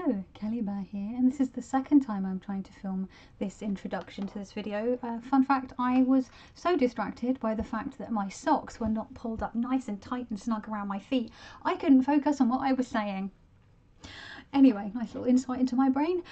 Hello, Kelly Bear here, and this is the second time I'm trying to film this introduction to this video. Fun fact, I was so distracted by the fact that my socks were not pulled up nice and tight and snug around my feet, I couldn't focus on what I was saying. Anyway, nice little insight into my brain.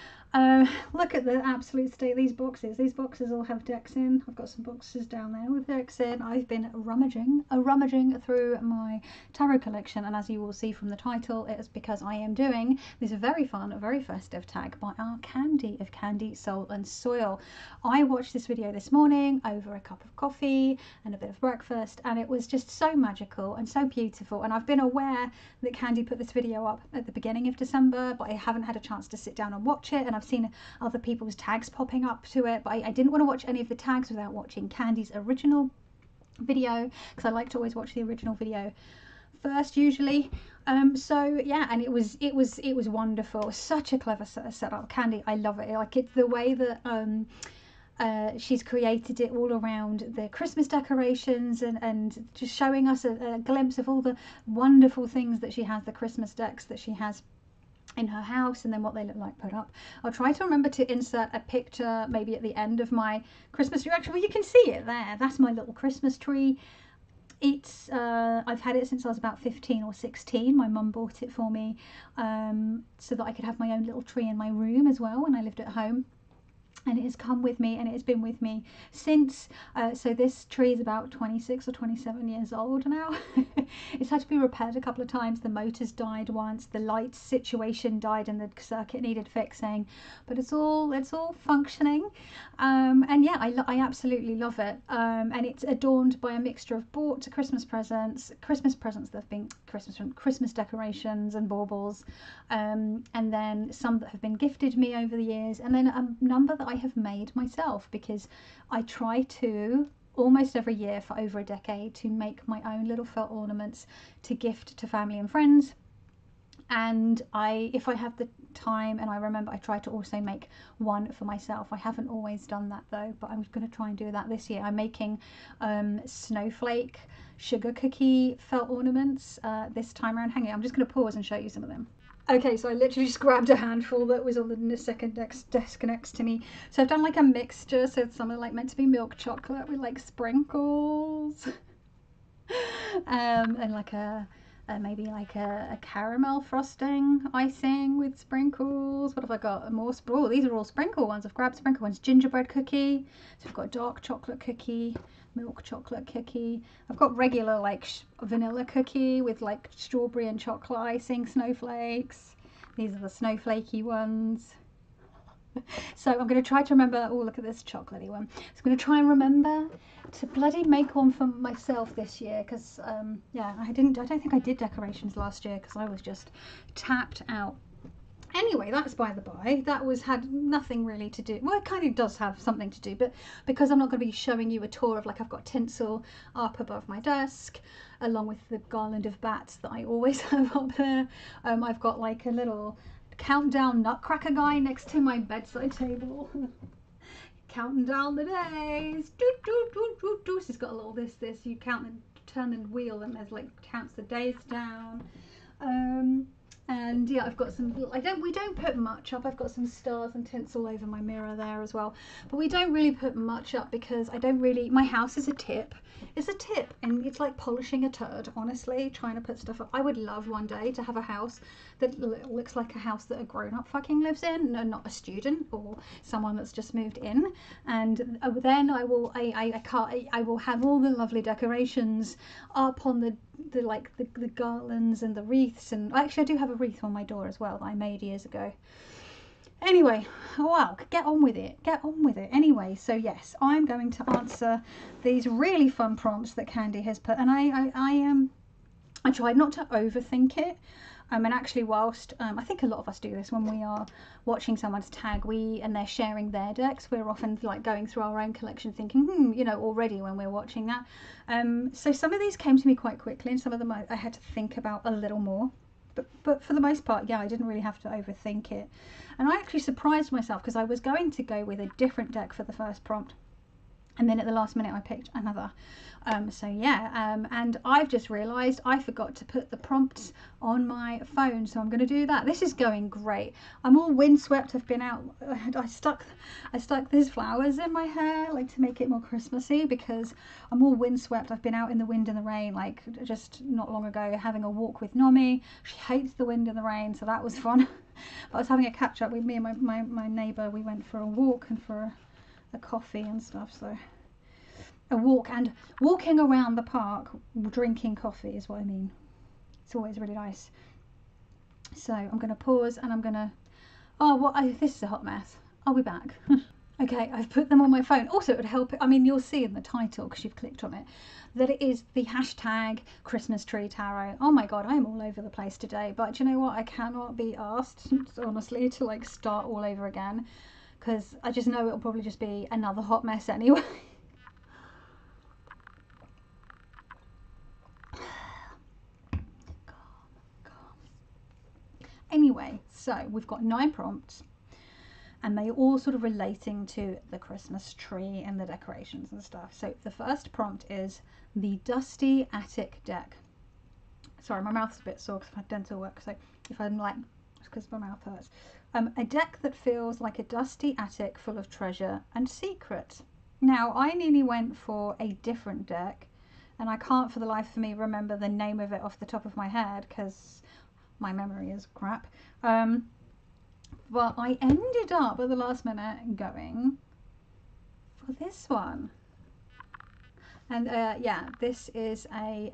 Look at the absolute state of these boxes. These boxes all have decks in. I've got some boxes down there with decks in. I've been rummaging through my tarot collection, and as you will see from the title, it is because I am doing this very fun, very festive tag by our Candy of Candy, Soul and Soil. I watched this video this morning over a cup of coffee and a bit of breakfast, and it was just so magical and so beautiful. And I've been aware that Candy put this video up at the beginning of December, but I haven't had a chance to sit down and watch it, and I've seen other people's tags popping up to it, but I didn't want to watch any of the tags without watching Candy's original video, because I like to always watch the original video first usually. So yeah, and it was wonderful. Such a clever setup. Candy, I love it. Like, it's the way that she's created it all around the Christmas decorations, and just showing us a glimpse of all the wonderful things that she has, the Christmas decks that she has in her house, and then what they look like put up. I'll try to remember to insert a picture maybe at the end of my Christmas tree. Actually, well, you can see it there. That's my little Christmas tree. It's I've had it since I was about 15 or 16. My mum bought it for me so that I could have my own little tree in my room as well when I lived at home. And it has come with me, and it has been with me since. So this tree is about 26 or 27 years old now. It's had to be repaired a couple of times. The motors died once, the light situation died, and the circuit needed fixing. But it's all functioning, and yeah, I absolutely love it. And it's adorned by a mixture of bought Christmas presents that have been Christmas decorations and baubles, and then some that have been gifted me over the years, and then a number that I have made myself, because I try to almost every year for over a decade to make my own little felt ornaments to gift to family and friends. And if I have the time and I remember, I try to also make one for myself. I haven't always done that though, but I'm going to try and do that this year. I'm making snowflake sugar cookie felt ornaments this time around. Hang on, I'm just going to pause and show you some of them. Okay, so I literally just grabbed a handful that was on the second desk next to me. So I've done like a mixture, so it's something like meant to be milk chocolate with like sprinkles, and like maybe like a caramel frosting icing with sprinkles. What have I got? More oh, these are all sprinkle ones. I've grabbed sprinkle ones. Gingerbread cookie. So we've got dark chocolate cookie, milk chocolate cookie. I've got regular like vanilla cookie with like strawberry and chocolate icing, snowflakes. These are the snowflakey ones. So I'm going to try to remember. Oh, look at this chocolatey one. So I'm going to try and remember to bloody make one for myself this year, because yeah, I don't think I did decorations last year because I was just tapped out. Anyway, that's by the by. That had nothing really to do. Well, it kind of does have something to do, but because I'm not going to be showing you a tour of, like, I've got tinsel up above my desk along with the garland of bats that I always have up there. I've got like a little countdown nutcracker guy next to my bedside table. Counting down the days. Doot, doot, doot, doot, doot. It's got a little this. You count and turn the wheel, and there's like counts the days down. And yeah, I've got some, we don't put much up. I've got some stars and tinsel over my mirror there as well, but we don't really put much up because my house is a tip. It's a tip, and it's like polishing a turd, honestly, trying to put stuff up. I would love one day to have a house that looks like a house that a grown-up fucking lives in, no, not a student or someone that's just moved in. And then I will have all the lovely decorations up on the garlands and the wreaths, and actually I do have a wreath on my door as well that I made years ago. Anyway, wow, get on with it. Anyway, so yes, I'm going to answer these really fun prompts that Candy has put, and I tried not to overthink it. And actually, whilst I think a lot of us do this when we are watching someone's tag, and they're sharing their decks, we're often like going through our own collection thinking, you know, already when we're watching that. So some of these came to me quite quickly, and some of them I had to think about a little more. But for the most part, yeah, I didn't really have to overthink it. And I actually surprised myself, because I was going to go with a different deck for the first prompt. And then at the last minute I picked another. So yeah, and I've just realised I forgot to put the prompts on my phone, so I'm going to do that. This is going great. I'm all windswept. I've been out. I stuck these flowers in my hair, like to make it more Christmassy, because I'm all windswept. I've been out in the wind and the rain, like just not long ago, having a walk with Nomi. She hates the wind and the rain, so that was fun. But I was having a catch up with me and my neighbour. We went for a walk and for a coffee and stuff. So a walk and walking around the park drinking coffee is what I mean. It's always really nice. So I'm going to pause and I'm going to, this is a hot mess. I'll be back. Okay, I've put them on my phone. Also, it would help, I mean, you'll see in the title, because you've clicked on it, that it is the hashtag Christmas Tree Tarot. Oh my god, I'm all over the place today. But do you know what? I cannot be asked, honestly, to like start all over again, because I just know it'll probably just be another hot mess anyway. Anyway, so we've got 9 prompts, and they all sort of relating to the Christmas tree and the decorations and stuff. So the first prompt is the Dusty Attic Deck. Sorry, my mouth's a bit sore because I've had dental work, so if I'm like, it's because my mouth hurts. A deck that feels like a dusty attic full of treasure and secrets. Now, I nearly went for a different deck, and I can't for the life of me remember the name of it off the top of my head because my memory is crap. But I ended up at the last minute going for this one. And yeah, this is a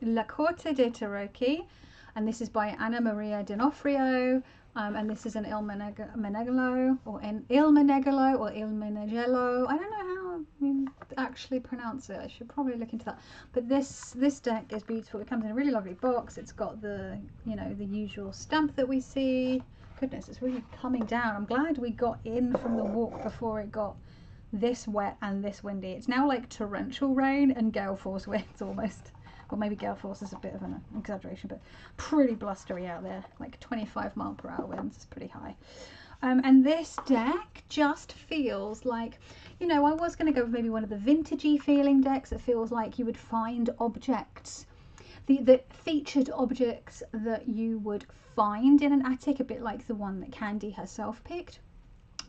La Corte de Tarocchi, and this is by Anna Maria D'Onofrio, and this is an Il Menegolo, or Il Menegolo, I don't know how you actually pronounce it. I should probably look into that. But this deck is beautiful. It comes in a really lovely box. It's got the, you know, the usual stamp that we see. Goodness, it's really coming down. I'm glad we got in from the walk before it got this wet and this windy. It's now like torrential rain and gale force winds almost. Or maybe gale force is a bit of an exaggeration, but pretty blustery out there. Like 25-mile-per-hour winds is pretty high. And this deck just feels like, you know, I was going to go with maybe one of the vintagey feeling decks. It feels like you would find objects, the featured objects that you would find in an attic, a bit like the one that Candy herself picked.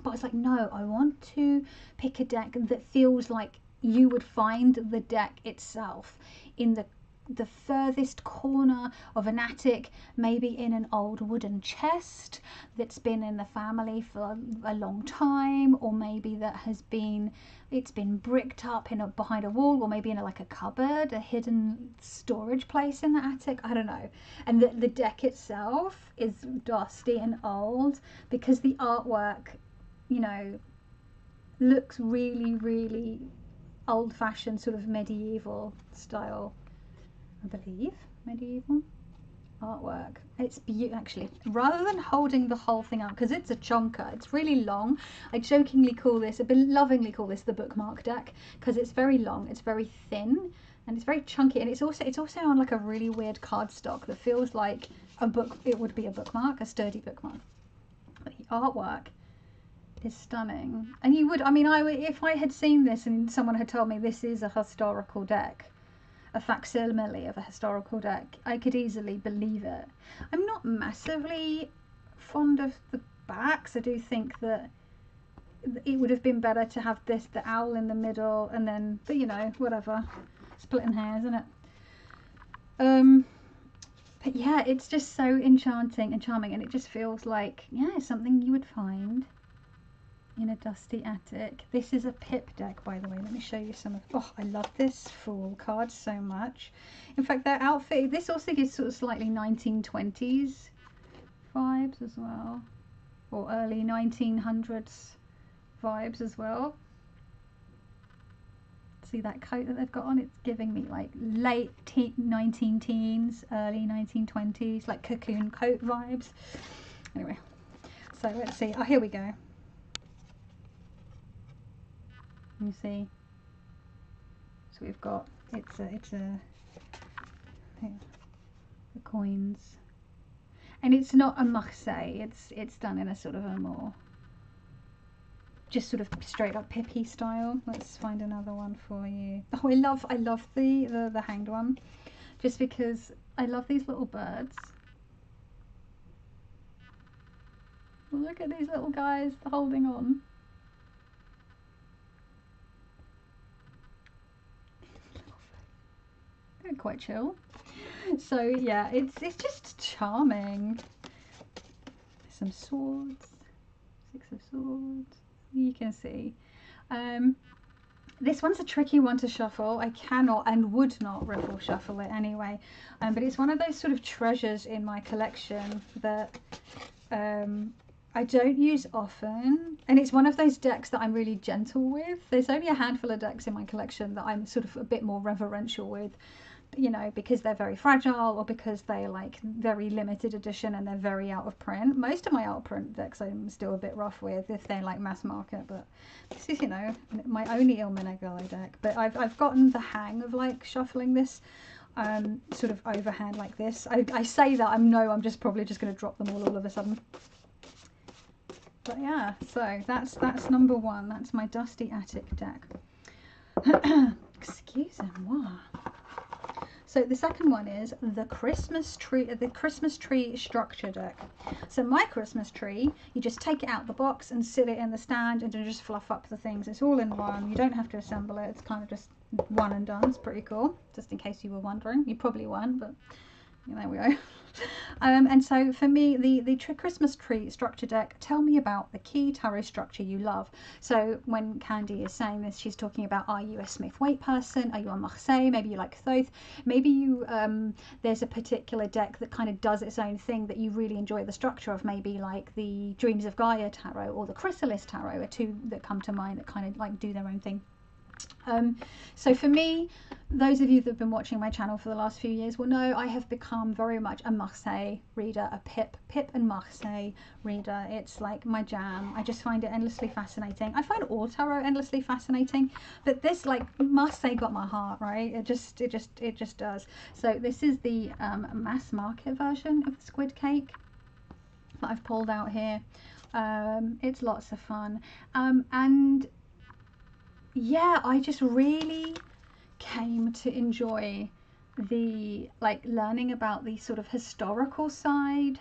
But it's like, no, I want to pick a deck that feels like you would find the deck itself in the furthest corner of an attic, maybe in an old wooden chest that's been in the family for a long time, or maybe that it's been bricked up behind a wall, or maybe in like a cupboard, a hidden storage place in the attic. I don't know. And the deck itself is dusty and old because the artwork, you know, looks really, really old-fashioned, sort of medieval style, I believe. Medieval artwork. It's beautiful, actually. Rather than holding the whole thing up, because it's a chonker, it's really long. I jokingly call this, lovingly call this the bookmark deck, because it's very long, it's very thin, and it's very chunky, and it's also on like a really weird cardstock that feels like a book. It would be a bookmark, a sturdy bookmark. But the artwork is stunning, and you would, I mean, if I had seen this and someone had told me this is a historical deck, a facsimile of a historical deck, I could easily believe it. I'm not massively fond of the backs. I do think that it would have been better to have the owl in the middle, and then, but you know, whatever, splitting hairs, isn't it? But yeah, it's just so enchanting and charming, and it just feels like, yeah, something you would find in a dusty attic. This is a pip deck, by the way. Let me show you some of, oh, I love this Fool card so much. In fact, their outfit, this also gives sort of slightly 1920s vibes as well, or early 1900s vibes as well. See that coat that they've got on? It's giving me like late 19 teens, early 1920s, like cocoon coat vibes. Anyway, so let's see. Oh, here we go. You see, so we've got it's the coins, and it's not a Marseille. It's done in a sort of a more just sort of straight up Pippi style. Let's find another one for you. Oh, I love the hanged one, just because I love these little birds. Look at these little guys holding on. They're quite chill. So yeah, it's just charming. Some swords, 6 of swords. You can see. This one's a tricky one to shuffle. I cannot and would not riffle shuffle it anyway. But it's one of those sort of treasures in my collection that I don't use often, and it's one of those decks that I'm really gentle with. There's only a handful of decks in my collection that I'm sort of a bit more reverential with, you know, because they're very fragile or because they're like very limited edition and they're very out of print. Most of my out of print decks I'm still a bit rough with if they're like mass market, but this is, you know, my only Ilmenagalo deck. But I've gotten the hang of like shuffling this sort of overhand like this. I say that I'm just probably just going to drop them all of a sudden. But yeah, so that's number 1. That's my Dusty Attic deck. Excusez-moi. So the second one is the Christmas tree structure deck. So my Christmas tree, you just take it out the box and sit it in the stand and just fluff up the things. It's all in one. You don't have to assemble it. It's kind of just one and done. It's pretty cool. Just in case you were wondering, you probably weren't, but there we go. And so for me, the Christmas tree structure deck, tell me about the key tarot structure you love. So when Candy is saying this, she's talking about, are you a Smith-Waite person? Are you a Marseille? Maybe you like Thoth. Maybe you there's a particular deck that kind of does its own thing that you really enjoy the structure of. Maybe like the Dreams of Gaia tarot or the Chrysalis tarot are 2 that come to mind that kind of like do their own thing. So for me, those of you that have been watching my channel for the last few years will know I have become very much a Marseille reader, a Pip and Marseille reader. It's like my jam. I just find it endlessly fascinating. I find all tarot endlessly fascinating, but this, like, Marseille got my heart, right? It just does. So this is the mass market version of the squid cake that I've pulled out here. It's lots of fun, and yeah, I just really came to enjoy the, like, learning about the sort of historical side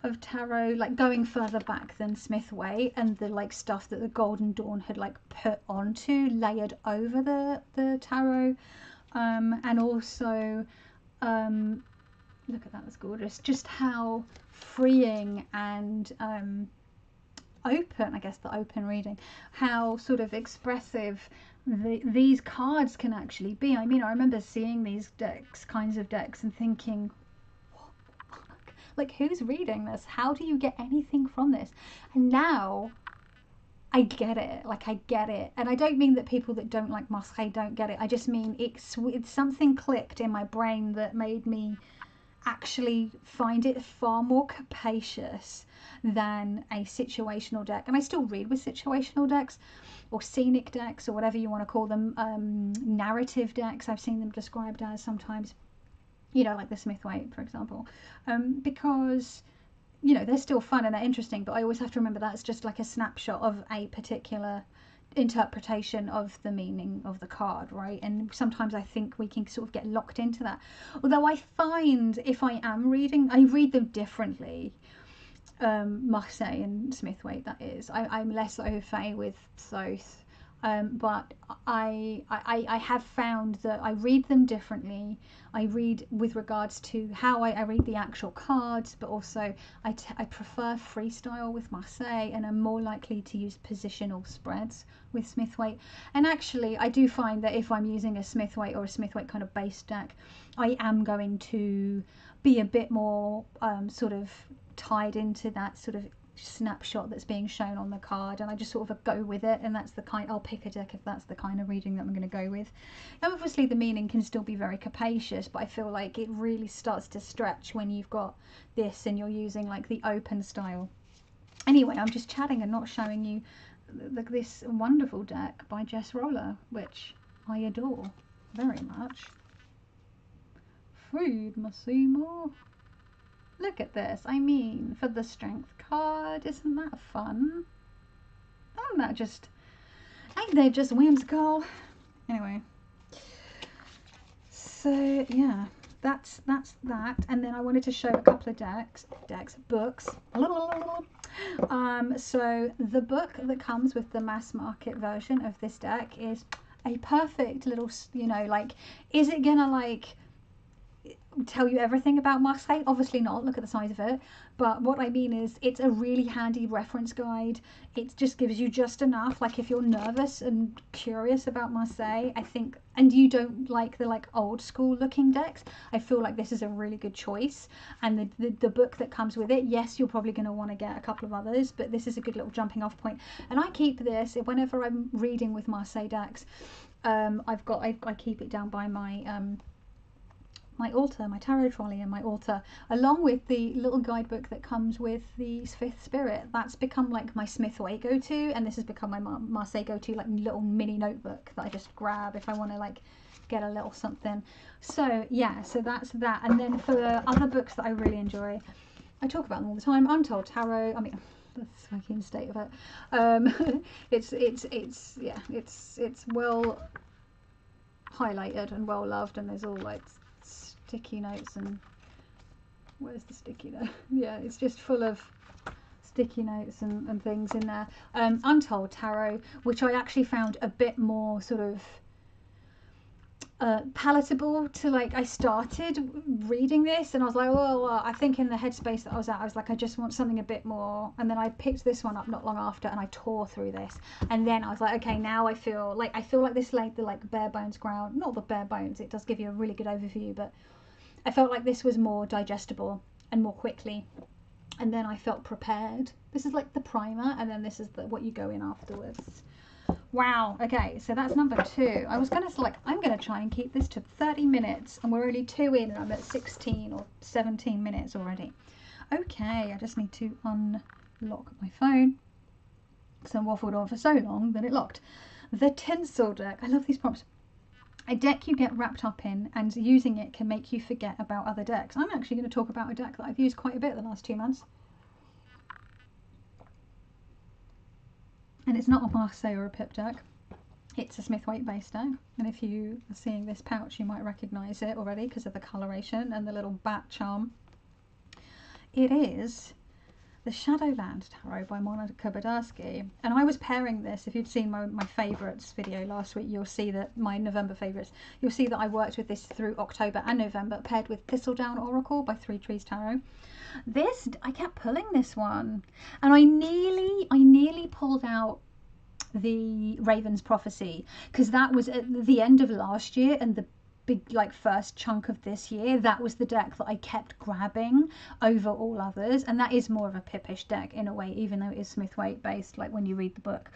of tarot, like going further back than Smith-Waite and the like stuff that the Golden Dawn had like put onto, layered over the tarot, and also look at that, that's gorgeous. Just how freeing and open, I guess, the open reading, how sort of expressive these cards can actually be. I mean, I remember seeing these kinds of decks and thinking, like, who's reading this? How do you get anything from this? And now I get it. Like, I get it. And I don't mean that people that don't like Marseille don't get it. I just mean it's something clicked in my brain that made me actually find it far more capacious than a situational deck. And I still read with situational decks or scenic decks or whatever you want to call them, narrative decks I've seen them described as sometimes, you know, like the Smith-Waite, for example, because, you know, they're still fun and they're interesting, but I always have to remember that's just like a snapshot of a particular interpretation of the meaning of the card, right? And sometimes I think we can sort of get locked into that, although I find if I am reading, I read them differently. Marseille and Smith-Waite, that is. I'm less au fait with Thoth, but I have found that I read them differently. I read with regards to how I read the actual cards, but also I prefer freestyle with Marseille, and I'm more likely to use positional spreads with Smith-Waite. And actually, I do find that if I'm using a Smith-Waite or a Smith-Waite kind of base deck, I am going to be a bit more sort of tied into that sort of snapshot that's being shown on the card, and I just sort of go with it, and that's the kind, I'll pick a deck if that's the kind of reading that I'm going to go with. Now obviously the meaning can still be very capacious, but I feel like it really starts to stretch when you've got this and you're using like the open style. Anyway, I'm just chatting and not showing you this wonderful deck by Jess Roller, which I adore very much. Freed Massimo. Look at this. I mean, for the strength card, isn't that fun? Ain't they just whimsical? Anyway, so yeah, that's that. And then I wanted to show a couple of books. So the book that comes with the mass market version of this deck is a perfect little, you know, like, is it gonna like tell you everything about Marseille? Obviously not, look at the size of it. But what I mean is, it's a really handy reference guide. It just gives you just enough, like if you're nervous and curious about Marseille, I think, and you don't like the like old school looking decks, I feel like this is a really good choice. And the book that comes with it, yes, you're probably going to want to get a couple of others, but this is a good little jumping off point. And I keep this whenever I'm reading with Marseille decks. I keep it down by my my altar, my tarot trolley and my altar, along with the little guidebook that comes with the Fifth Spirit. That's become like my Smith-Waite go-to, and this has become my Marseille go-to, like little mini notebook that I just grab if I want to like get a little something. So yeah, so that's that. And then for other books that I really enjoy, I talk about them all the time. Untold Tarot, I mean, the fucking state of it. It's well highlighted and well loved, and there's all like sticky notes, and where's the sticky note? Yeah, it's just full of sticky notes and things in there. Untold Tarot, which I actually found a bit more sort of palatable to, like, I started reading this and I was like, oh, well, I think in the headspace that I was at, I was like, I just want something a bit more, and then I picked this one up not long after and I tore through this, and then I was like, okay, now I feel like this laid the like bare bones ground, not the bare bones, it does give you a really good overview, but I felt like this was more digestible and more quickly, and then I felt prepared. This is like the primer, and then this is what you go in afterwards. Wow, okay, so that's number 2. I was going to like, I'm going to try and keep this to 30 minutes, and we're only 2 in, and I'm at 16 or 17 minutes already. Okay, I just need to unlock my phone, because I waffled on for so long that it locked. The Tinsel Deck. I love these prompts. A deck you get wrapped up in, and using it can make you forget about other decks. I'm actually going to talk about a deck that I've used quite a bit the last 2 months. And it's not a Marseille or a Pip deck. It's a Smith-Waite based deck. And if you are seeing this pouch, you might recognise it already because of the coloration and the little bat charm. It is the Shadowland Tarot by Monica Badarsky. And I was pairing this, if you'd seen my favourites video last week, you'll see that my November favourites, you'll see that I worked with this through October and November, paired with Thistledown Oracle by Three Trees Tarot. This, I kept pulling this one, and I nearly pulled out the Raven's Prophecy, because that was at the end of last year and the big like first chunk of this year. That was the deck that I kept grabbing over all others, and that is more of a Pippish deck in a way, even though it is Smith-Waite based, like when you read the book.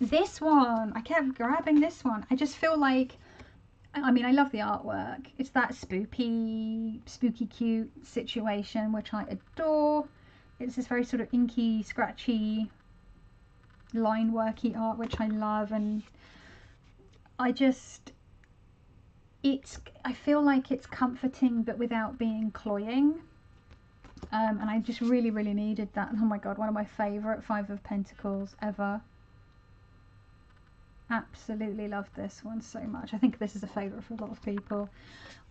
This one, I kept grabbing this one. I just feel like, I mean, I love the artwork. It's that spooky cute situation, which I adore. It's this very sort of inky, scratchy, line worky art, which I love, and I feel like it's comforting but without being cloying, and I just really needed that. Oh my god, one of my favourite Five of Pentacles ever. Absolutely love this one so much. I think this is a favourite for a lot of people,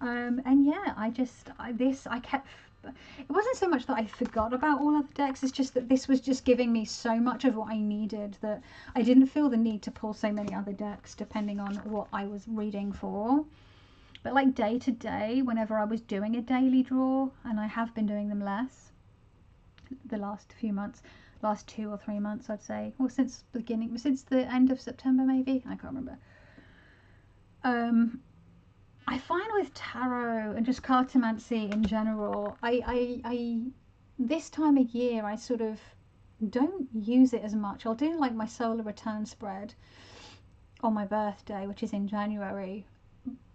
and yeah, it wasn't so much that I forgot about all other decks, it's just that this was just giving me so much of what I needed that I didn't feel the need to pull so many other decks depending on what I was reading for. But like day to day, whenever I was doing a daily draw, and I have been doing them less the last few months, last 2 or 3 months I'd say, or since the end of September maybe, I can't remember. I find with tarot and just cartomancy in general, I this time of year I sort of don't use it as much. I'll do like my solar return spread on my birthday, which is in January,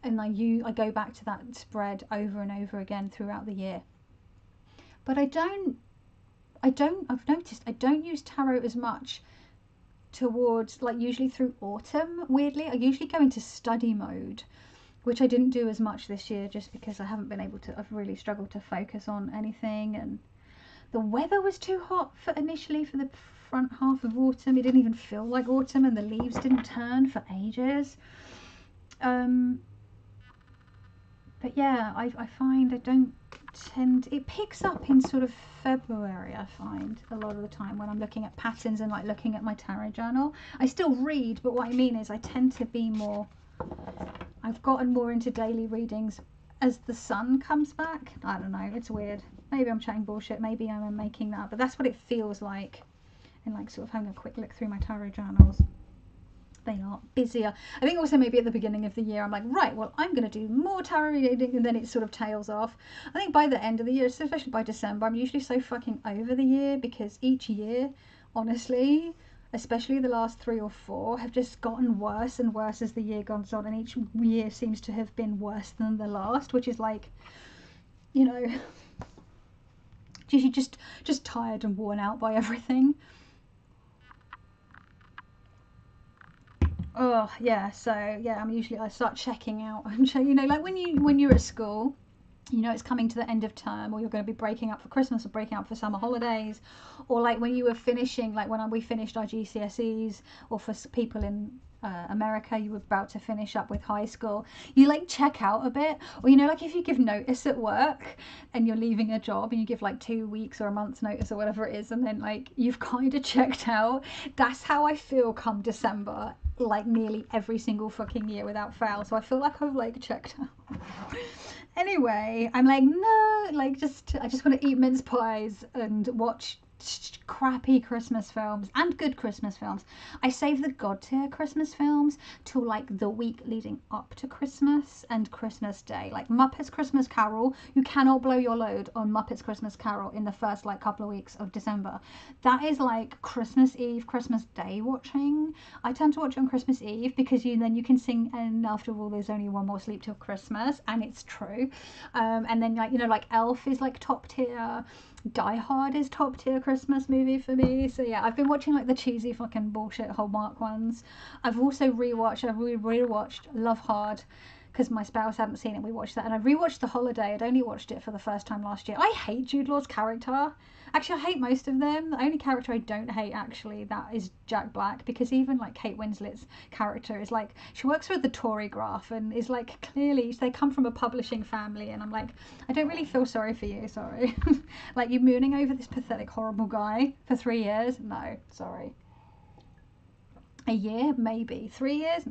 and I go back to that spread over and over again throughout the year. But I've noticed I don't use tarot as much towards, like, usually through autumn. Weirdly, I usually go into study mode, which I didn't do as much this year just because I haven't been able to, I've really struggled to focus on anything, and The weather was too hot for initially for the front half of autumn. It didn't even feel like autumn, and the leaves didn't turn for ages. But yeah, I find I don't tend, it picks up in sort of February, I find, a lot of the time when I'm looking at patterns and like looking at my tarot journal. I still read, but what I mean is I tend to be more, I've gotten more into daily readings as the sun comes back. I don't know, it's weird. Maybe I'm chatting bullshit, maybe I'm making that up, but that's what it feels like. And like sort of having a quick look through my tarot journals. They are busier. I think also maybe at the beginning of the year I'm like, right, well, I'm going to do more tarot reading, and then it sort of tails off. I think by the end of the year, especially by December, I'm usually so fucking over the year, because each year, honestly, especially the last 3 or 4, have just gotten worse and worse as the year goes on, and each year seems to have been worse than the last, which is like, you know, just tired and worn out by everything. Oh yeah, so yeah, I start checking out. You know, like when you're at school, you know it's coming to the end of term, or you're going to be breaking up for Christmas or breaking up for summer holidays, or like when you were finishing, like when we finished our GCSEs, or for people in America, you were about to finish up with high school, you like check out a bit. Or you know, like if you give notice at work and you're leaving a job and you give like 2 weeks or a month's notice or whatever it is, and then like you've kind of checked out. That's how I feel come December, like nearly every single fucking year without fail. So I feel like I've like checked out. Anyway, I'm like, no, like I just want to eat mince pies and watch crappy Christmas films and good Christmas films. I save the god tier Christmas films till like the week leading up to Christmas and Christmas Day. Like Muppets Christmas Carol, you cannot blow your load on Muppets Christmas Carol in the first like couple of weeks of December. That is like Christmas Eve, Christmas Day watching. I tend to watch it on Christmas Eve because then you can sing, and after all there's only one more sleep till Christmas, and it's true. And then like, you know, like Elf is like top tier. Die Hard is top tier Christmas movie for me. So yeah, I've been watching like the cheesy fucking bullshit Hallmark ones. I've also rewatched Love Hard, because my spouse hadn't seen it. We watched that, and I rewatched The Holiday. I'd only watched it for the first time last year. I hate Jude Law's character. Actually, I hate most of them. The only character I don't hate, actually, that is Jack Black, because even like Kate Winslet's character is like, she works for the Tory graph and is like, clearly they come from a publishing family, and I'm like, I don't really feel sorry for you, sorry. Like, you mooning over this pathetic horrible guy for 3 years? No, sorry. A year? Maybe. 3 years?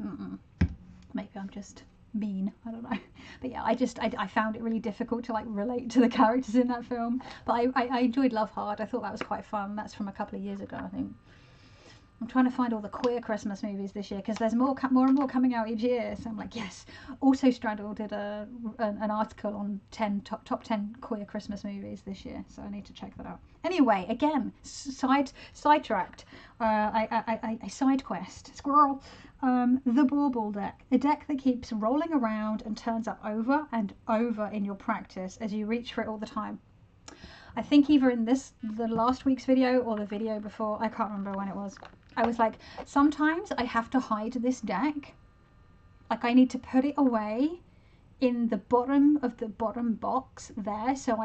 Maybe I'm just mean, I don't know. But yeah, I found it really difficult to like relate to the characters in that film. But I enjoyed Love Hard. I thought that was quite fun. That's from a couple of years ago, I think. I'm trying to find all the queer Christmas movies this year, because there's more and more coming out each year. So I'm like, yes. Also, Straddle did an article on top 10 queer Christmas movies this year, so I need to check that out. Anyway, again, sidetracked. I side quest. Squirrel. The Bauble Deck, a deck that keeps rolling around and turns up over and over in your practice as you reach for it all the time. I think either in the last week's video or the video before, I can't remember when it was, I was like, sometimes I have to hide this deck. Like, I need to put it away in the bottom of the bottom box there, so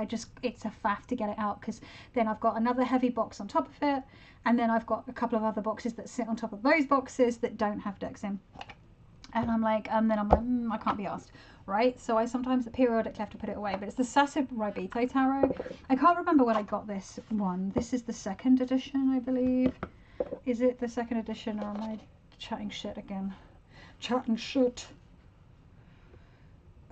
it's a faff to get it out, because then I've got another heavy box on top of it, and then I've got a couple of other boxes that sit on top of those boxes that don't have decks in. And I'm like, I can't be asked, right? So I sometimes periodically have to put it away. But it's the Rabito Tarot. I can't remember when I got this one. This is the 2nd edition, I believe. Is it the 2nd edition, or am I chatting shit again? Chatting shit.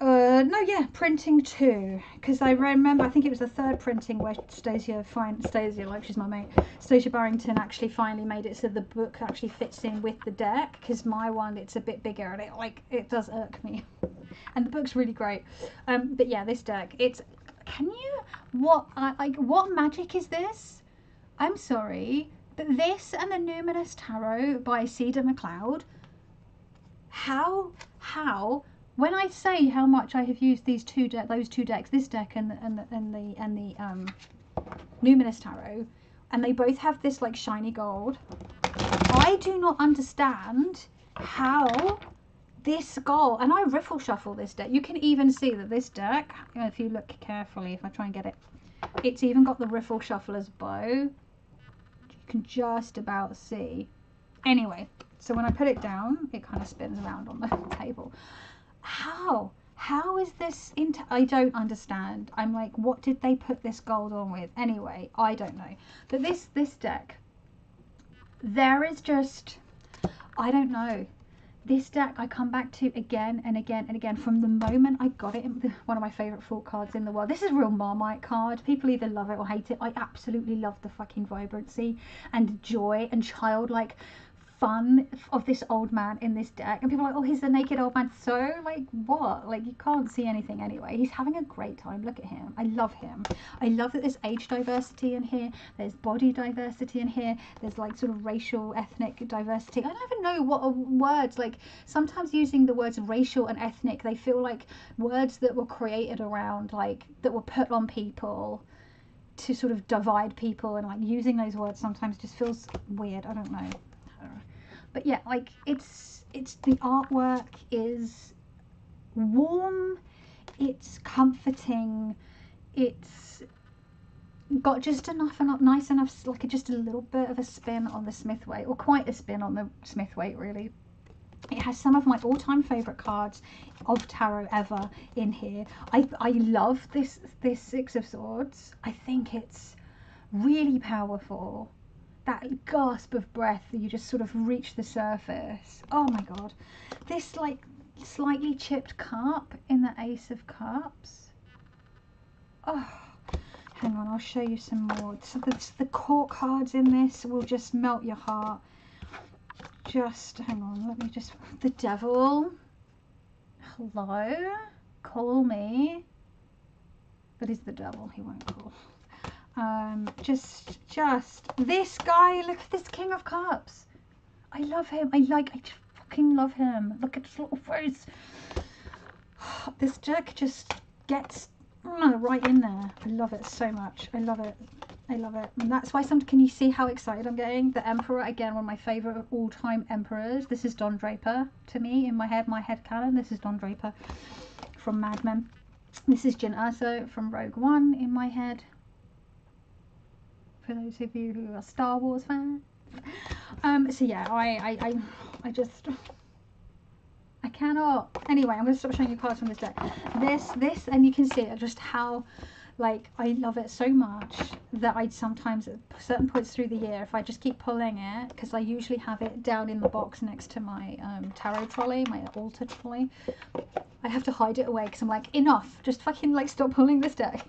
No, yeah, printing 2, because I remember, I think it was the 3rd printing where Stacia, like she's my mate, Stacia Barrington actually finally made it so the book actually fits in with the deck, because my one, it's a bit bigger, and it does irk me. And the book's really great. But yeah, this deck, what magic is this? I'm sorry, but this and the Numinous Tarot by Cedar McLeod, how, when I say how much I have used those two decks, this deck and the Numinous Tarot, and they both have this like shiny gold, I do not understand how this gold, and I riffle shuffle this deck. You can even see that this deck, if you look carefully, if I try and get it, It's even got the riffle shuffler's bow. You can just about see. Anyway, so when I put it down, it kind of spins around on the table. How is this into? I don't understand. I'm like, what did they put this gold on with? Anyway, I don't know. But this deck, there is just, I don't know. This deck I come back to again and again and again from the moment I got it. One of my favourite folk cards in the world. This is a real Marmite card. People either love it or hate it. I absolutely love the fucking vibrancy and joy and childlike fun of this old man in this deck. And people are like, oh, he's a naked old man. So, like, what? Like, you can't see anything anyway. He's having a great time. Look at him. I love him. I love that there's age diversity in here. There's body diversity in here. There's like sort of racial, ethnic diversity. I don't even know what are words. Like, sometimes using the words racial and ethnic, they feel like words that were created around, like, that were put on people to sort of divide people, and like using those words sometimes just feels weird. I don't know. But yeah, like it's the artwork is warm, it's comforting, it's got just nice enough, like just a little bit of a spin on the Smith weight, or quite a spin on the Smith weight really. It has some of my all-time favourite cards of tarot ever in here. I love this Six of Swords. I think it's really powerful. That gasp of breath that you just sort of reach the surface. Oh my god. This like slightly chipped cup in the Ace of Cups. Oh, hang on, I'll show you some more. So the court cards in this will just melt your heart. Just hang on, let me just, the Devil. Hello, call me. But he's the Devil, he won't call. Just this guy, look at this King of Cups. I love him. I fucking love him. Look at his little face. This deck just gets right in there. I love it so much. I love it. I love it. And that's why can you see how excited I'm getting? The Emperor, again, one of my favourite all-time emperors. This is Don Draper to me in my head canon. This is Don Draper from Mad Men. This is Jyn Erso from Rogue One in my head. For those of you who are Star Wars fans. So yeah, I just, I cannot. Anyway, I'm going to stop showing you cards from this deck. This, and you can see just how, like, I love it so much that I'd sometimes, at certain points through the year, if I just keep pulling it, because I usually have it down in the box next to my tarot trolley, my altar trolley, I have to hide it away because I'm like, enough, just fucking, like, stop pulling this deck.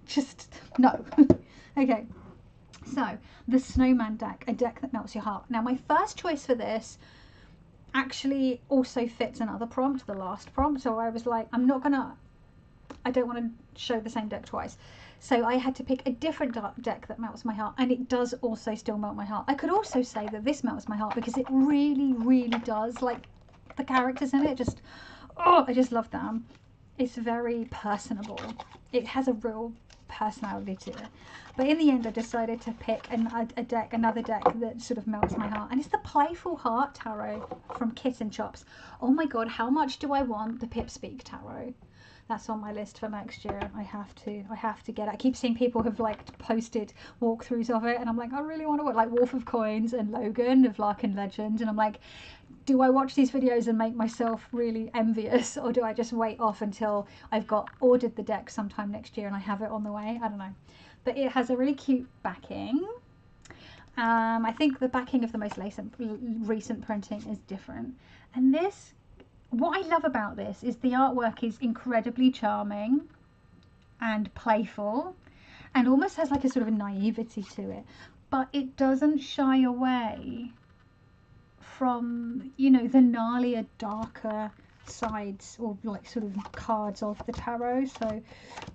Just, no. Okay. So, the Snowman Deck, a deck that melts your heart. Now, my first choice for this actually also fits another prompt, the last prompt. So I was like, I don't want to show the same deck twice. So I had to pick a different deck that melts my heart, and it does also still melt my heart. I could also say that this melts my heart because it really, really does. Like, the characters in it just, oh, I just love them. It's very personable. It has a real personality to it. But in the end, I decided to pick another deck that sort of melts my heart, and it's the Playful Heart Tarot from Kitten Chops. Oh my god, how much do I want the Pip Speak Tarot? That's on my list for next year. I have to get it. I keep seeing people have like posted walkthroughs of it, and I'm like, I really want to watch, like Wolf of Coins and Logan of Larkin Legend, and I'm like, do I watch these videos and make myself really envious, or do I just wait off until I've ordered the deck sometime next year and I have it on the way? I don't know. But it has a really cute backing. I think the backing of the most recent printing is different. And this, what I love about this is the artwork is incredibly charming and playful and almost has like a sort of a naivety to it. But it doesn't shy away from, you know, the gnarlier, darker sides or like sort of cards of the tarot. So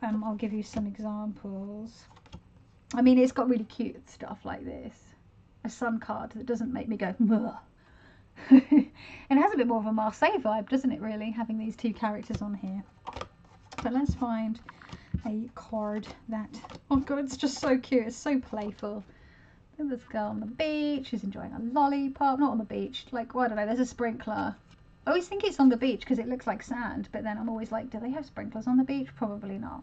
I'll give you some examples. I mean, it's got really cute stuff like this. A sun card that doesn't make me go, and it has a bit more of a Marseille vibe, doesn't it, really, having these two characters on here. But let's find a card that, oh god, it's just so cute. It's so playful. Look at this girl on the beach. She's enjoying a lollipop. Not on the beach. Like, well, I don't know. There's a sprinkler. I always think it's on the beach because it looks like sand. But then I'm always like, do they have sprinklers on the beach? Probably not.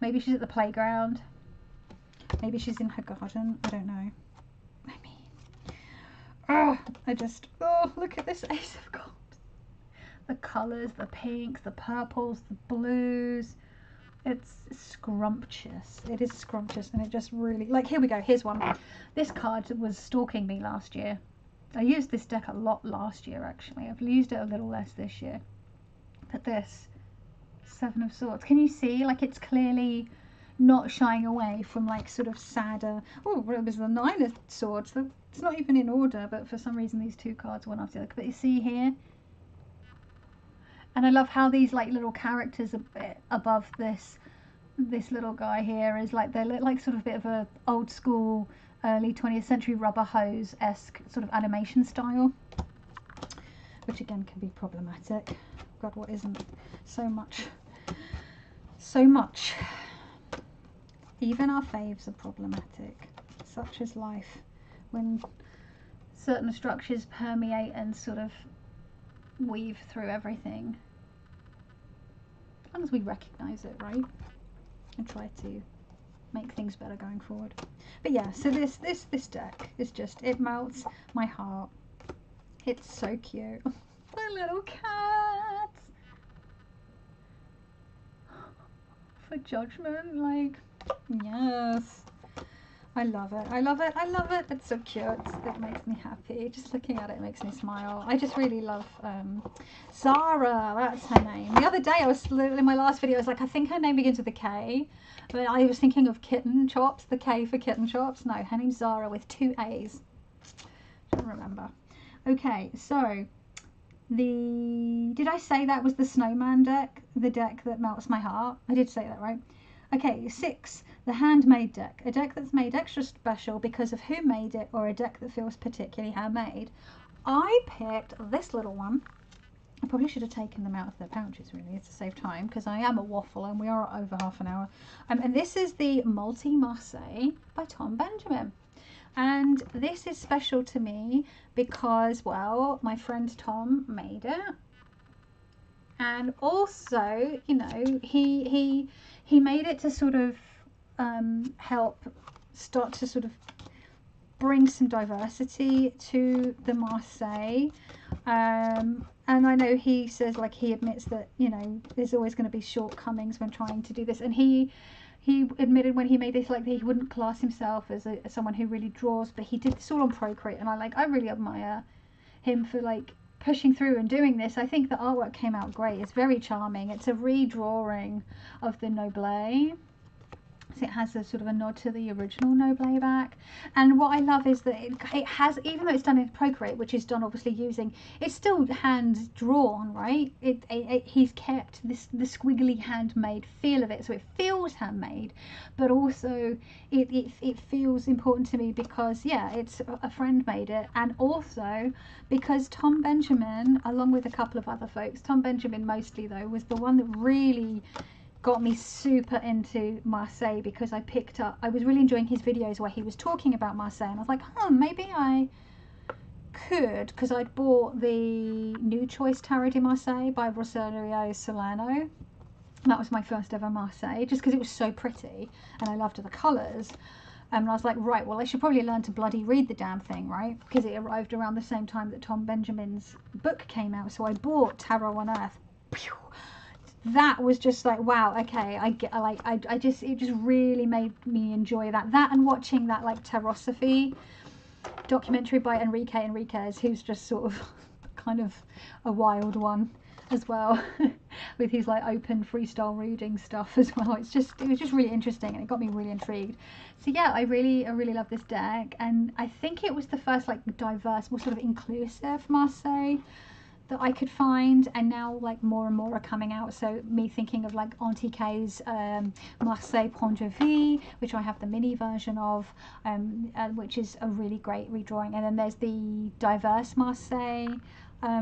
Maybe she's at the playground. Maybe she's in her garden. I don't know. I mean, oh, oh, look at this Ace of Gold. The colours, the pinks, the purples, the blues. It's scrumptious. It is scrumptious, and it just really, like, here we go. Here's one. This card was stalking me last year. I used this deck a lot last year, actually. I've used it a little less this year. But this, Seven of Swords. Can you see? Like, it's clearly not shying away from, like, sort of sadder. Oh, well, it was the Nine of Swords. It's not even in order, but for some reason these two cards one after the other. But you see here? And I love how these, like, little characters above this little guy here is like, they're like sort of a bit of a old school early 20th century rubber hose-esque sort of animation style, which again can be problematic. God, what isn't? So much. Even our faves are problematic. Such is life, when certain structures permeate and sort of weave through everything. As long as we recognise it, right? And try to make things better going forward. But yeah, so this deck is just, it melts my heart. It's so cute. My little cats. For Judgment, like, yes. I love it. I love it. I love it. It's so cute. It makes me happy. Just looking at it makes me smile. I just really love Zara. That's her name. The other day, I was in my last video, I was like, I think her name begins with a K. But I was thinking of Kitten Chops, the K for Kitten Chops. No, her name's Zara with 2 A's. Don't remember. Okay, so did I say that was the Snowman Deck? The deck that melts my heart? I did say that, right? Okay, 6, the Handmade Deck. A deck that's made extra special because of who made it, or a deck that feels particularly handmade. I picked this little one. I probably should have taken them out of their pouches, really, to save time, because I am a waffle and we are over half an hour. And this is the Multi-Marseille by Tom Benjamin. And this is special to me because, well, my friend Tom made it. And also, you know, he made it to sort of help start to sort of bring some diversity to the Marseille. And I know he says, like, he admits that, you know, there's always going to be shortcomings when trying to do this. And he admitted when he made this, like, that he wouldn't class himself as someone who really draws, but he did this all on Procreate, and I really admire him for, like, pushing through and doing this. I think the artwork came out great. It's very charming. It's a redrawing of the Noble. So it has a sort of a nod to the original Noble back. And what I love is that it has, even though it's done in Procreate, which is done obviously using, it's still hand drawn, right? He's kept the squiggly handmade feel of it, so it feels handmade, but also it feels important to me because, yeah, it's a friend made it, and also because Tom Benjamin, along with a couple of other folks, Tom Benjamin mostly though, was the one that really got me super into Marseille, because I was really enjoying his videos where he was talking about Marseille, and I was like, maybe I could, because I'd bought the New Choice Tarot de Marseille by Rosario Solano. That was my first ever Marseille, just because it was so pretty and I loved the colours. And I was like, right, well, I should probably learn to bloody read the damn thing, right? Because it arrived around the same time that Tom Benjamin's book came out, so I bought Tarot on Earth. Pew! That was just like, wow, okay, it just really made me enjoy that and watching that, like, Tarosophy documentary by Enrique Enriquez, who's just sort of kind of a wild one as well, with his, like, open freestyle reading stuff as well. It was just really interesting, and it got me really intrigued. So yeah, I really love this deck, and I think it was the first, like, diverse, more sort of inclusive Marseille that I could find, and now, like, more and more are coming out. So me thinking of, like, Auntie Kay's Marseille Point de Vie, which I have the mini version of, which is a really great redrawing. And then there's the Diverse Marseille,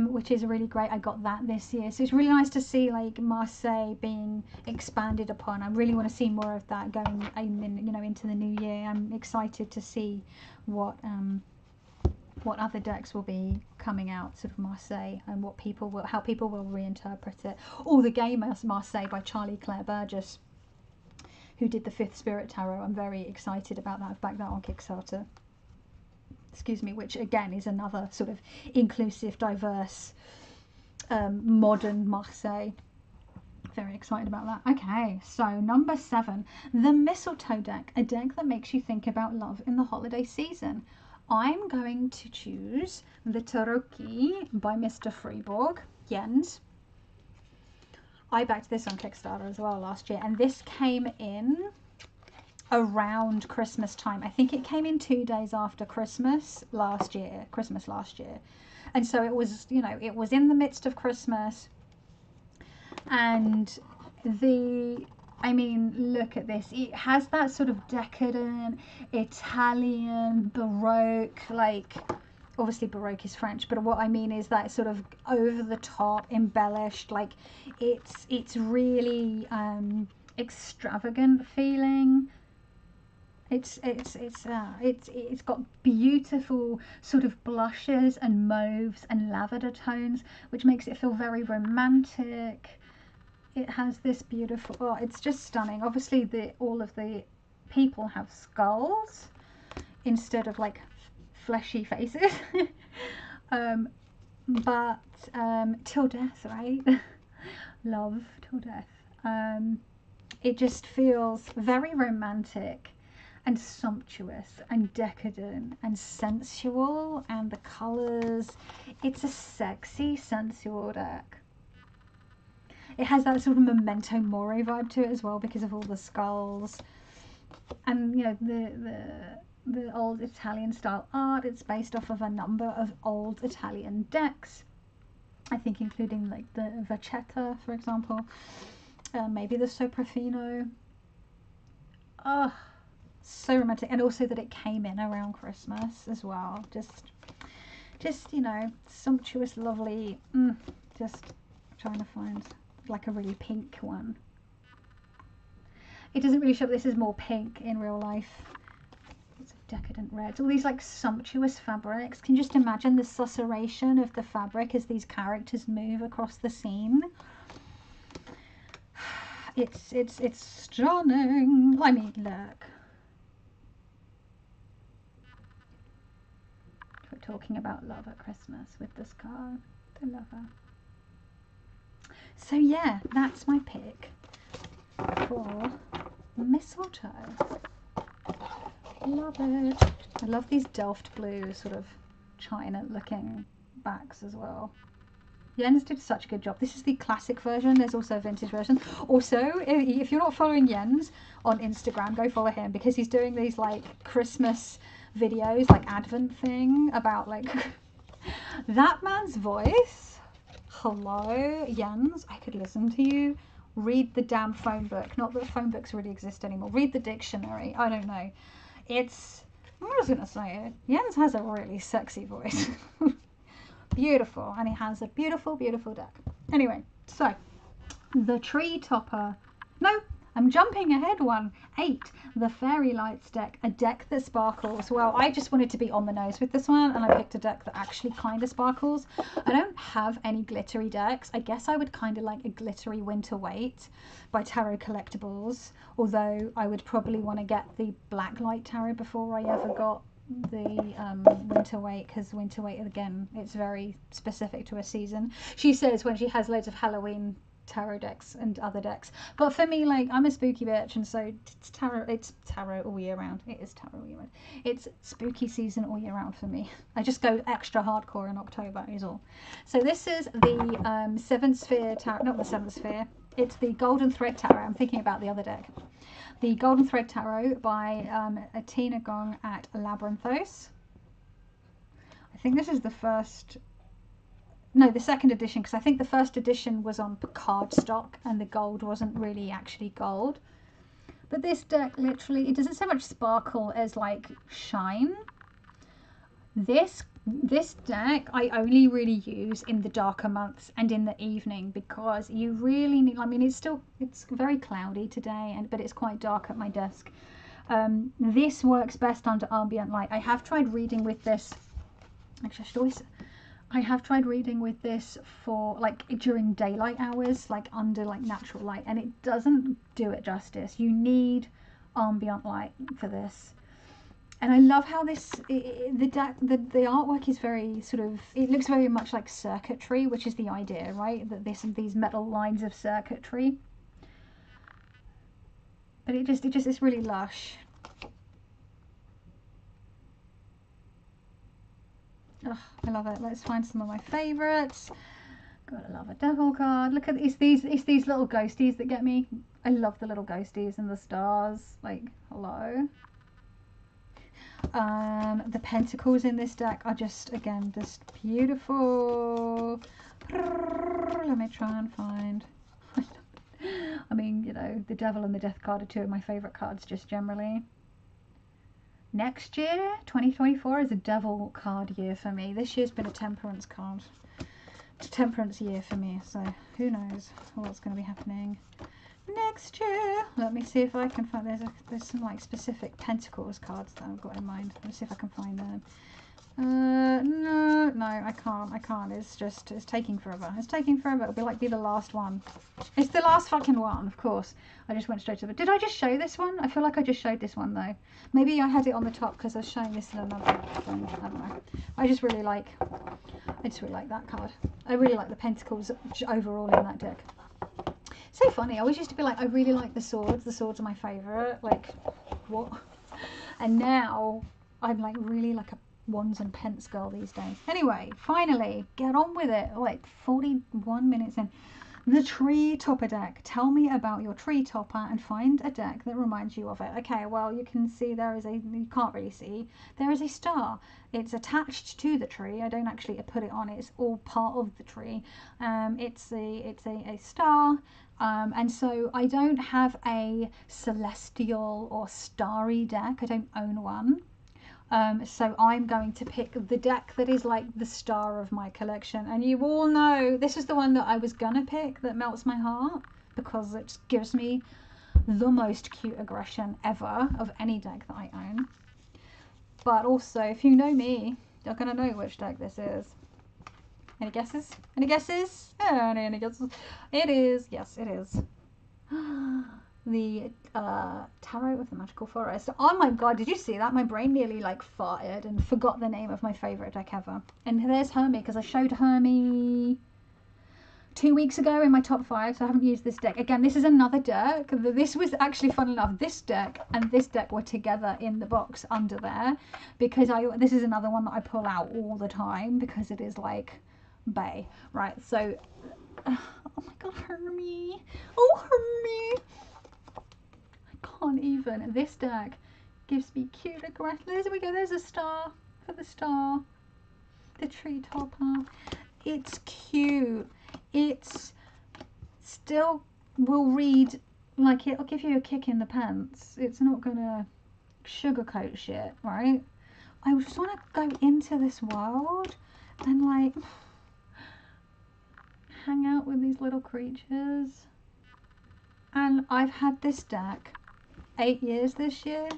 which is really great. I got that this year, so it's really nice to see, like, Marseille being expanded upon. I really want to see more of that going in, you know, into the new year. I'm excited to see what other decks will be coming out, sort of Marseille, and how people will reinterpret it. Oh, the game Marseille by Charlie Claire Burgess, who did the Fifth Spirit Tarot. I'm very excited about that. I've backed that on Kickstarter. Excuse me, which again is another sort of inclusive, diverse, modern Marseille. Very excited about that. Okay, so number 7, the Mistletoe Deck, a deck that makes you think about love in the holiday season. I'm going to choose the Taroki by Mr. Freeborg, Jens. I backed this on Kickstarter as well last year, and this came in around Christmas time. I think it came in 2 days after Christmas last year. And so it was, you know, it was in the midst of Christmas. And I mean, look at this. It has that sort of decadent, Italian, Baroque, like, obviously Baroque is French, but what I mean is that sort of over the top, embellished, like it's really extravagant feeling. It's got beautiful sort of blushes and mauves and lavender tones, which makes it feel very romantic. It has this beautiful, oh, it's just stunning. Obviously all of the people have skulls instead of like fleshy faces. But till death, right? Love till death. It just feels very romantic and sumptuous and decadent and sensual, and the colours, it's a sexy, sensual deck. It has that sort of Memento Mori vibe to it as well because of all the skulls and, you know, the old Italian style art. It's based off of a number of old Italian decks, I think, including like the Vachetta, for example, maybe the Soprafino. Oh, so romantic. And also that it came in around Christmas as well. Just you know, sumptuous, lovely. Just trying to find like a really pink one. It doesn't really show up. This is more pink in real life. It's decadent reds. All these like sumptuous fabrics. Can you just imagine the susurration of the fabric as these characters move across the scene? It's stunning. I mean, look. We're talking about love at Christmas with this card, the lover. So yeah, that's my pick for Mistletoe. Love it. I love these Delft blue sort of china looking backs as well. Jens did such a good job. This is the classic version. There's also a vintage version. Also, if you're not following Jens on Instagram, go follow him, because he's doing these like Christmas videos, like Advent thing about like that man's voice. Hello, Jens. I could listen to you. Read the damn phone book. Not that phone books really exist anymore. Read the dictionary. I don't know. It's, I'm just gonna say it. Jens has a really sexy voice. Beautiful, and he has a beautiful, beautiful deck. Anyway, so the Tree Topper. No, I'm jumping ahead one. 8, the Fairy Lights deck, a deck that sparkles. Well, I just wanted to be on the nose with this one, and I picked a deck that actually kind of sparkles. I don't have any glittery decks. I guess I would kind of like a glittery Winter Wait by Tarot Collectibles, although I would probably want to get the Blacklight Tarot before I ever got the Winter Wait, because Winter Wait, again, it's very specific to a season. She says when she has loads of Halloween tarot decks and other decks, but for me, like, I'm a spooky bitch, and so it's tarot all year round. It is tarot all year round. It's spooky season all year round for me. I just go extra hardcore in October is all. So this is the 7 Sphere tarot, not the 7 Sphere, it's the Golden Thread Tarot. I'm thinking about the other deck. The Golden Thread Tarot by Tina Gong at Labyrinthos. I think this is the first, no, the second edition, because I think the first edition was on cardstock and the gold wasn't really actually gold. But this deck, literally, it doesn't so much sparkle as like shine. This deck I only really use in the darker months and in the evening, because you really need, I mean, it's very cloudy today, but it's quite dark at my desk. This works best under ambient light. I have tried reading with this. Actually, I have tried reading with this for like during daylight hours, like under like natural light, and it doesn't do it justice. You need ambient light for this. And I love how this the artwork is very sort of, it looks very much like circuitry, which is the idea, right? That these metal lines of circuitry. But it just is really lush. Oh, I love it. Let's find some of my favourites. Gotta love a devil card. Look at it's these little ghosties that get me. I love the little ghosties and the stars. Like, hello. The pentacles in this deck are just, again, just beautiful. Let me try and find. I mean, you know, the devil and the death card are two of my favourite cards just generally. Next year, 2024, is a devil card year for me. This year's been a temperance card. It's a temperance year for me, so who knows what's going to be happening next year. Let me see if I can find, there's some like specific pentacles cards that I've got in mind. Let's see if I can find them. No, I can't. It's taking forever. It's taking forever. It'll be the last one. It's the last fucking one, of course. I just went straight to it. Did I just show this one? I feel like I just showed this one though. Maybe I had it on the top because I was showing this in another one. I don't know. I just really like that card. I really like the pentacles overall in that deck. So funny. I always used to be like, I really like the swords. The swords are my favourite. Like, what? And now I'm like really like a wands and pence girl these days. Anyway, finally, get on with it. Like 41 minutes in. The tree topper deck. Tell me about your tree topper and find a deck that reminds you of it. Okay, well, you can see there is you can't really see, there is a star. It's attached to the tree. I don't actually put it on, it's all part of the tree. It's a star. And so I don't have a celestial or starry deck. I don't own one. So I'm going to pick the deck that is like the star of my collection, and you all know this is the one that I was gonna pick that melts my heart because it gives me the most cute aggression ever of any deck that I own. But also, if you know me, you're gonna know which deck this is. Any guesses? Any guesses? Any guesses? It is, yes it is, the Tarot of the Magical Forest. Oh my god, did you see that? My brain nearly like farted and forgot the name of my favourite deck ever. And there's Hermie, because I showed Hermie 2 weeks ago in my top 5, so I haven't used this deck. Again, this is another deck. This was actually, fun enough, this deck and this deck were together in the box under there, because this is another one that I pull out all the time because it is like bae. Right, so oh my god, Hermie. Oh, Hermie. Can't even. This deck gives me cute aggression. There we go. There's a star for the star. The tree topper. It's cute. It's still will read like it'll give you a kick in the pants. It's not gonna sugarcoat shit, right? I just want to go into this world and like hang out with these little creatures. And I've had this deck 8 years this year.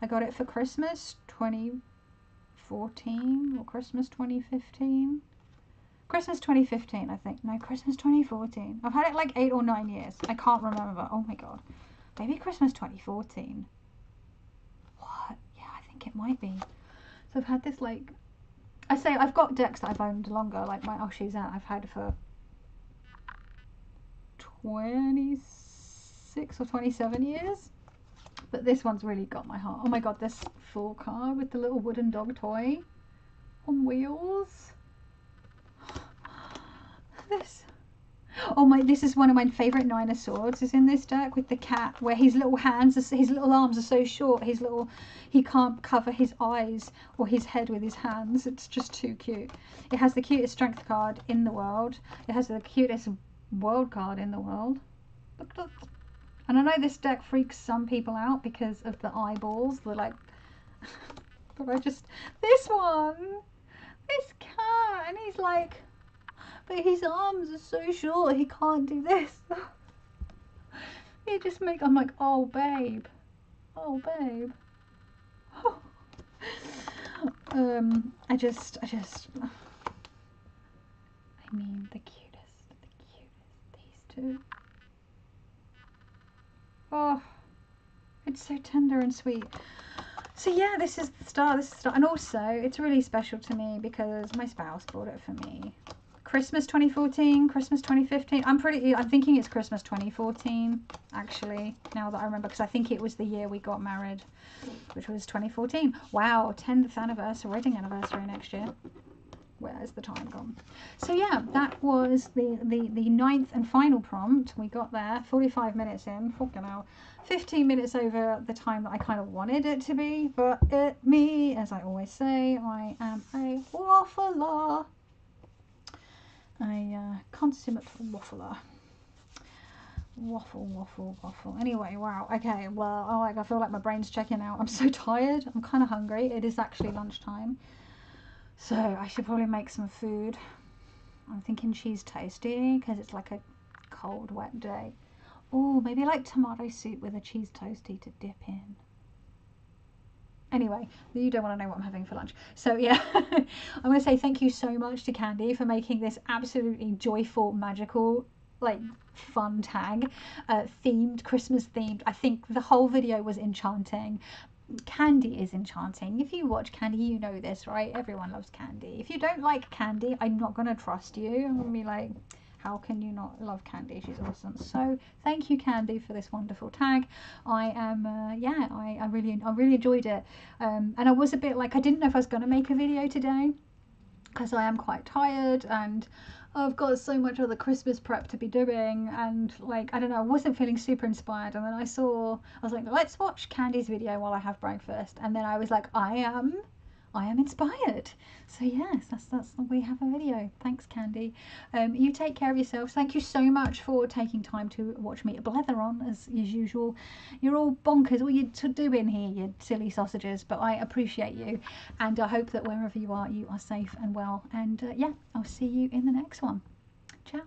I got it for Christmas 2014 or Christmas 2015. Christmas 2015, I think. No, Christmas 2014. I've had it like 8 or 9 years. I can't remember. Oh my god. Maybe Christmas 2014. What? Yeah, I think it might be. So I've had this like, I say I've got decks that I've owned longer, like my Oh She's Out I've had for 26 or 27 years. But this one's really got my heart. Oh my god, this full card with the little wooden dog toy on wheels. This. Oh my, this is one of my favourite Nine of Swords is in this deck with the cat, where his little hands, his little arms are so short, he can't cover his eyes or his head with his hands. It's just too cute. It has the cutest strength card in the world. It has the cutest world card in the world. Look. And I know this deck freaks some people out because of the eyeballs, the like, but this one, this cat, and he's like, but his arms are so short, he can't do this. It just I'm like, oh babe, oh babe. I just, I mean, the cutest, these two. Oh, it's so tender and sweet. So yeah, this is the start, and also it's really special to me because my spouse bought it for me. Christmas 2014, Christmas 2015. I'm thinking it's Christmas 2014, actually, now that I remember, because I think it was the year we got married, which was 2014. Wow, 10th anniversary, wedding anniversary next year. Where's the time gone? So yeah, that was the 9th and final prompt. We got there, 45 minutes in, fucking hell. 15 minutes over the time that I kind of wanted it to be, but me, as I always say, I am a waffler. A consummate waffler. Waffle. Anyway, wow. Okay, well, I feel like my brain's checking out. I'm so tired. I'm kind of hungry. It is actually lunchtime. So I should probably make some food. I'm thinking cheese toasty because it's like a cold, wet day. Oh, maybe like tomato soup with a cheese toasty to dip in. Anyway, you don't want to know what I'm having for lunch. So yeah, I'm going to say thank you so much to Candy for making this absolutely joyful, magical, like fun tag, themed, Christmas themed. I think the whole video was enchanting. Candy is enchanting. If you watch Candy, you know this, right? Everyone loves Candy. If you don't like Candy, I'm not going to trust you. I'm going to be like, how can you not love Candy? She's awesome. So thank you, Candy, for this wonderful tag. I am, I really enjoyed it. And I was a bit like, I didn't know if I was going to make a video today because I am quite tired and I've got so much other Christmas prep to be doing, and like, I don't know, I wasn't feeling super inspired, and then I was like, let's watch Candy's video while I have breakfast, and then I was like, I am inspired. So yes, that's we have a video. Thanks, Candy. You take care of yourselves. Thank you so much for taking time to watch me blether on as usual. You're all bonkers. What you doing here, you silly sausages? But I appreciate you, and I hope that wherever you are safe and well. And yeah, I'll see you in the next one. Ciao.